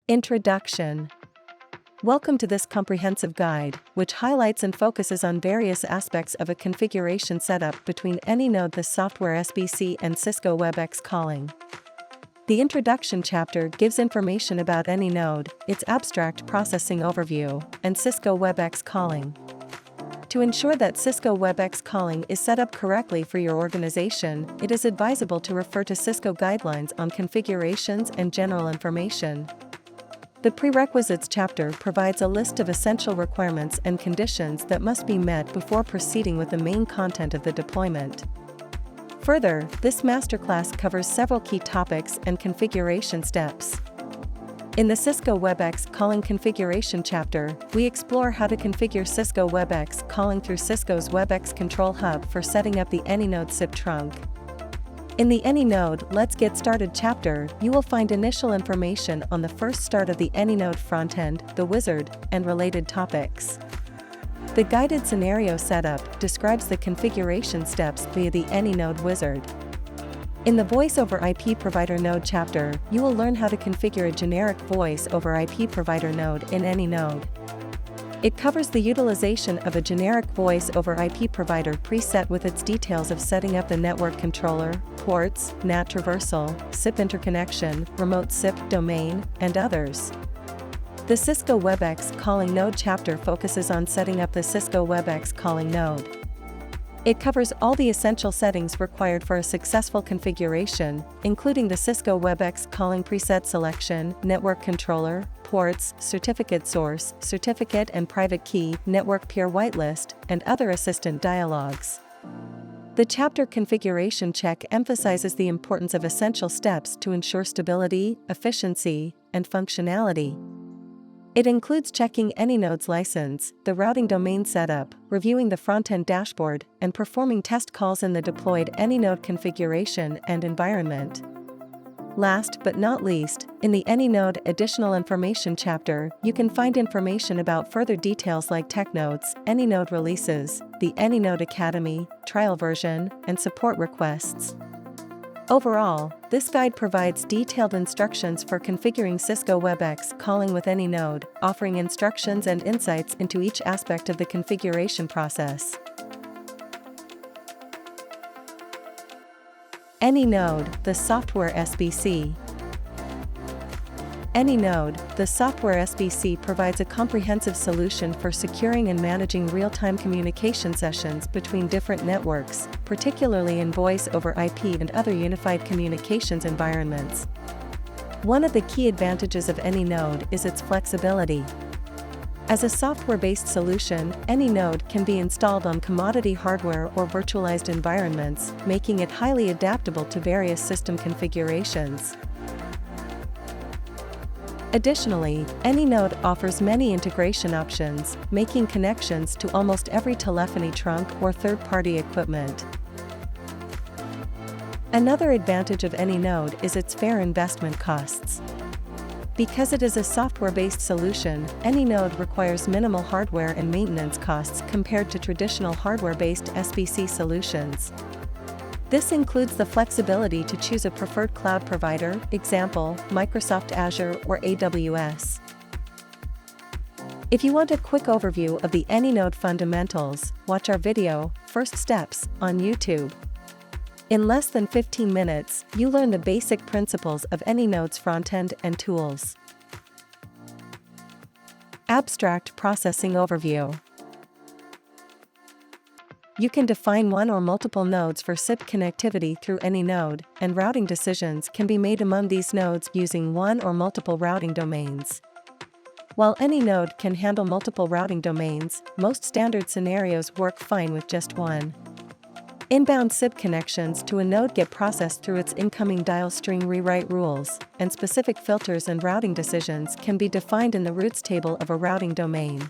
Introduction. Welcome to this comprehensive guide, which highlights and focuses on various aspects of a configuration setup between anynode, the Software SBC, and Cisco Webex Calling. The introduction chapter gives information about anynode, its abstract processing overview, and Cisco Webex Calling. To ensure that Cisco Webex Calling is set up correctly for your organization, it is advisable to refer to Cisco guidelines on configurations and general information. The Prerequisites chapter provides a list of essential requirements and conditions that must be met before proceeding with the main content of the deployment. Further, this masterclass covers several key topics and configuration steps. In the Cisco Webex Calling configuration chapter, we explore how to configure Cisco Webex Calling through Cisco's Webex Control Hub for setting up the anynode SIP trunk. In the anynode Let's Get Started chapter, you will find initial information on the first start of the anynode frontend, the wizard, and related topics. The guided scenario setup describes the configuration steps via the anynode wizard. In the Voice over IP Provider Node chapter, you will learn how to configure a generic Voice over IP Provider node in anynode. It covers the utilization of a generic Voice over IP provider preset with its details of setting up the network controller, ports, NAT traversal, SIP interconnection, remote SIP domain, and others. The Cisco Webex Calling Node chapter focuses on setting up the Cisco Webex Calling node. It covers all the essential settings required for a successful configuration, including the Cisco Webex Calling preset selection, network controller, ports, certificate source, certificate and private key, network peer whitelist, and other assistant dialogues. The chapter Configuration Check emphasizes the importance of essential steps to ensure stability, efficiency, and functionality. It includes checking anynode's license, the routing domain setup, reviewing the front-end dashboard, and performing test calls in the deployed anynode configuration and environment. Last but not least, in the anynode Additional Information chapter, you can find information about further details like tech notes, anynode releases, the Anynode Academy, trial version, and support requests. Overall, this guide provides detailed instructions for configuring Cisco Webex Calling with anynode, offering instructions and insights into each aspect of the configuration process. Anynode, the Software SBC. Anynode, the Software SBC provides a comprehensive solution for securing and managing real-time communication sessions between different networks, particularly in voice over IP and other unified communications environments. One of the key advantages of anynode is its flexibility. As a software-based solution, anynode can be installed on commodity hardware or virtualized environments, making it highly adaptable to various system configurations. Additionally, anynode offers many integration options, making connections to almost every telephony trunk or third-party equipment. Another advantage of anynode is its fair investment costs. Because it is a software-based solution, anynode requires minimal hardware and maintenance costs compared to traditional hardware-based SBC solutions. This includes the flexibility to choose a preferred cloud provider, example, Microsoft Azure or AWS. If you want a quick overview of the anynode fundamentals, watch our video, First Steps, on YouTube. In less than 15 minutes, you learn the basic principles of anynode's frontend and tools. Abstract Processing Overview. You can define one or multiple nodes for SIP connectivity through anynode, and routing decisions can be made among these nodes using one or multiple routing domains. While anynode can handle multiple routing domains, most standard scenarios work fine with just one. Inbound SIP connections to a node get processed through its incoming dial string rewrite rules, and specific filters and routing decisions can be defined in the routes table of a routing domain.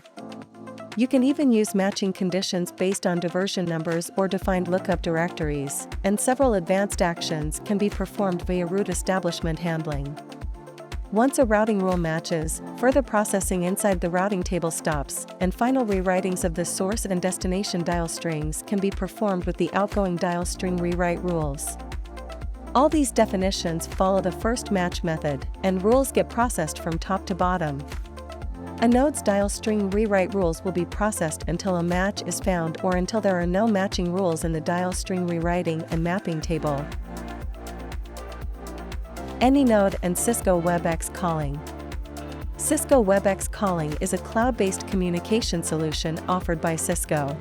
You can even use matching conditions based on diversion numbers or defined lookup directories, and several advanced actions can be performed via route establishment handling. Once a routing rule matches, further processing inside the routing table stops, and final rewritings of the source and destination dial strings can be performed with the outgoing dial string rewrite rules. All these definitions follow the first match method, and rules get processed from top to bottom. A node's dial string rewrite rules will be processed until a match is found or until there are no matching rules in the dial string rewriting and mapping table. Anynode and Cisco Webex Calling. Cisco Webex Calling is a cloud-based communication solution offered by Cisco.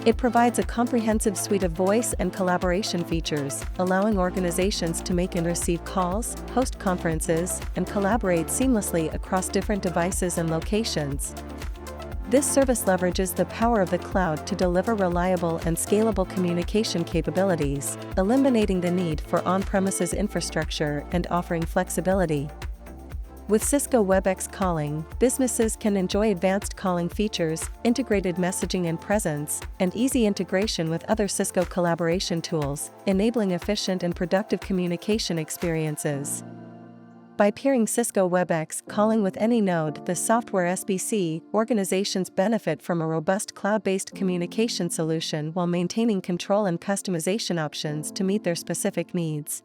It provides a comprehensive suite of voice and collaboration features, allowing organizations to make and receive calls, host conferences, and collaborate seamlessly across different devices and locations. This service leverages the power of the cloud to deliver reliable and scalable communication capabilities, eliminating the need for on-premises infrastructure and offering flexibility. With Cisco Webex Calling, businesses can enjoy advanced calling features, integrated messaging and presence, and easy integration with other Cisco collaboration tools, enabling efficient and productive communication experiences. By pairing Cisco Webex Calling with anynode, the Software SBC, organizations benefit from a robust cloud-based communication solution while maintaining control and customization options to meet their specific needs.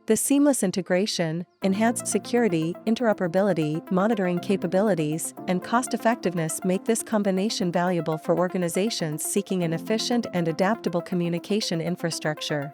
The seamless integration, enhanced security, interoperability, monitoring capabilities, and cost-effectiveness make this combination valuable for organizations seeking an efficient and adaptable communication infrastructure.